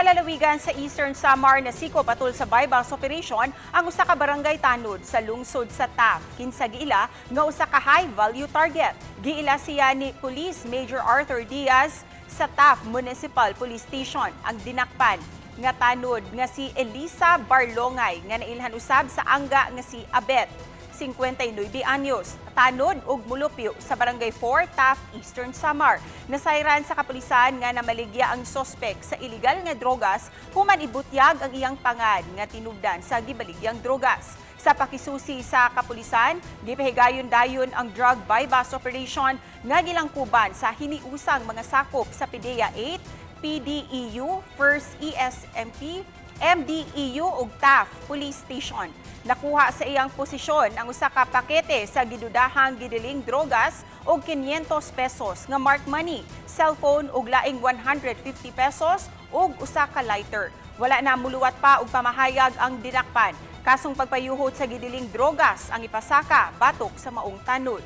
lalawigan sa Eastern Samar na siko patul sa bypass operation ang usa ka barangay tanod sa lungsod sa Taft. Kinsa giila nga usa ka high value target. Giila siya ni Police Major Arthur Diaz sa Taft Municipal Police Station. Ang dinakpan nga tanod nga si Elisa Barlongay nga nailhan usab sa angga nga si Abet, 59 anyos, tanod ug mulupyo sa Barangay 4, Taft, Eastern Samar. Nasayran sa kapulisan nga namaligya ang sospek sa iligal nga drogas human ibutyag ang iyang pangad nga tinubdan sa gibaligyang drogas. Sa pakisusi sa kapulisan, gipahigayon-dayon ang drug buy-bust operation nga gilangkuban sa hiniusang mga sakop sa PDEA 8, PDEU, 1st ESMP, MDEU ug Taft Police Station. Nakuha sa iyang posisyon ang usa ka pakete sa gidudahang gidiling drogas og 500 pesos nga mark money, cellphone ug laing 150 pesos ug usa ka lighter. Wala na muluwat pa og pamahayag ang dinakpan. Kasong pagpayuhot sa gidiling drogas ang ipasaka batok sa maong tanod.